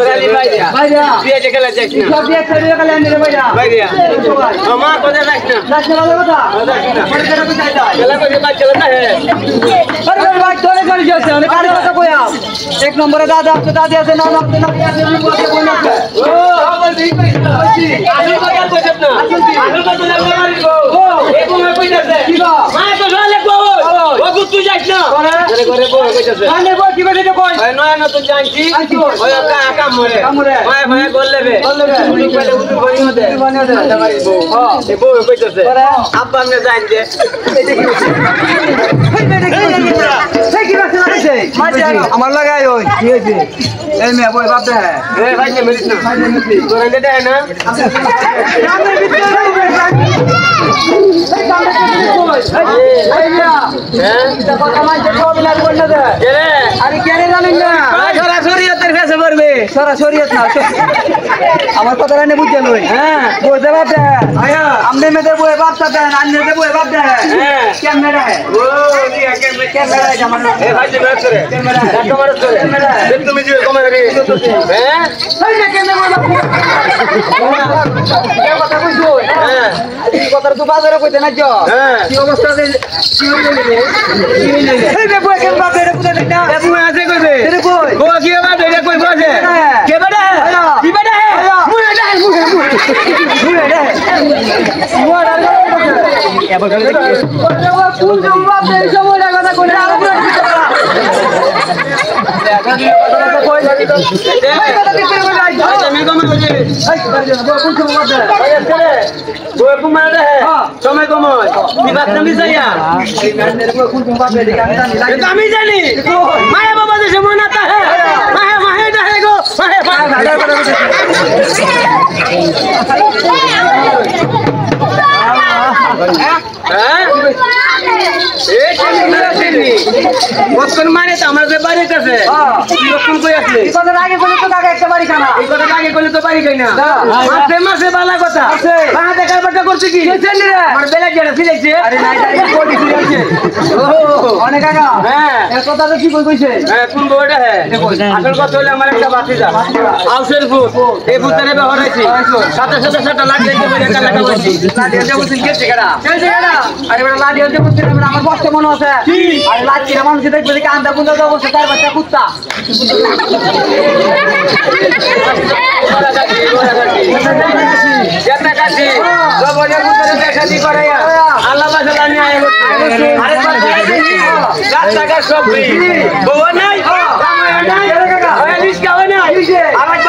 তোরালি ভাইয়া ভাইয়া বিয়ে খেলা যাস না সব দিয়ে ছেড়ে গেলে আমি রে ভাইয়া ভাইয়া আমা কোথায় যাস না যাস না ভালো কথা মনে করে তো যাই খেলা করে বাদ চলে না হে আরে ভাই তোরে করে যাচ্ছে অনেক কারে কথা কইয়া এক নম্বরে দাদা আছে না আছে কোন আছে ও আমার দিই কইছি আমি কথা কইছ না আমি কথা মারি গো এই কোন কইতাছে কি গো মা তো চলে গো ও তুই যাস না করে করে বউ কইতাছে মানে বল কি বেটে কই ওই নয় নতুন জানছি ওই কাম মরে মায় মায় বললেবে উনি কইলে উনি বনিও দে তোমার বউ হ্যাঁ এই বউ কইতাছে আব্বা আমনে জান যে আমার লাগাই ওই কি হয়েছে এই মেয়ে বই বাপ দে এ ভাই কে মেরিস না তোরা দে দে না গ্রামের ভিতরে হ্যাঁ কথা মানছে সব লাগ বললে দে রে আরে কেন জানেন না সরাসরি তোর কাছে পড়বে সরাসরি না আমার কথা জানে বুঝতে লই হ্যাঁ বুঝতে বাপ দে আয়া আমনে মেয়েদের বই বাপ দেন আন্নের বই বাপ দে হ্যাঁ কেমনে রে ও দিয়া কেমনে কেমনে রে জামান এ ভাই কে মেরিস রে তোমার করে তুমি যে কমে রে হ্যাঁ এই না কেমনে বই বাপ কে কথা কইছো হ্যাঁ এই কথা তো বাজারে কইতে না যো হ্যাঁ কি অবস্থা দে কি হইলো রে কি হইলো এই বে বই কেন বাপ রে বুঝা না এ তুমি আছে কইবে রে কই ও কি বাবা দে কই বসে কে বেটা কি বেটা মুই এটা মুই রে মুই আর এবার গেলে ফুল জমবা বে সময় কথা কইরা আর পুরো আমি জানি মায়া বাবা যে মন আতা है মায়া মায়া ডাহে গো কতক্ষণ মানে তো আমার বাড়ির কাছে কতক্ষণ কই আসলে কথা আগে বলে তো কাকা একটা বাড়ি খানা এই কথা আগে করলে তো বাড়ি খাই না মাসে মাসে বালা কথা বাহা দেখার বাটা করছে কি আমার বেলা যেটা ফিরেছে আরে নাই কোটি ফিরেছে অনেক কাকা হ্যাঁ এর কথা তো কি কইছে হ্যাঁ কোন বউটা হ্যাঁ আসল কথা হলো আমার একটা বাতিজা আউসের ফুট এই ফুটটারে ব্যবহার হয়েছে সাথে সাথে সাথে লাখ দেখতে বলে টাকা টাকা বলছি লাঠি হতে বলছি কে টিকাটা আরে বড় লাডি হতে বলছে আমার কষ্ট মনে আছে আরে লাঠি না মানুষ দেখবে দেখে আন্দা বুন্দা দাও বসে তার বাচ্চা কুত্তা আল্লাহ বাসালা নিয়ে আরে রাস্তাঘাট সব বউ নাই নাই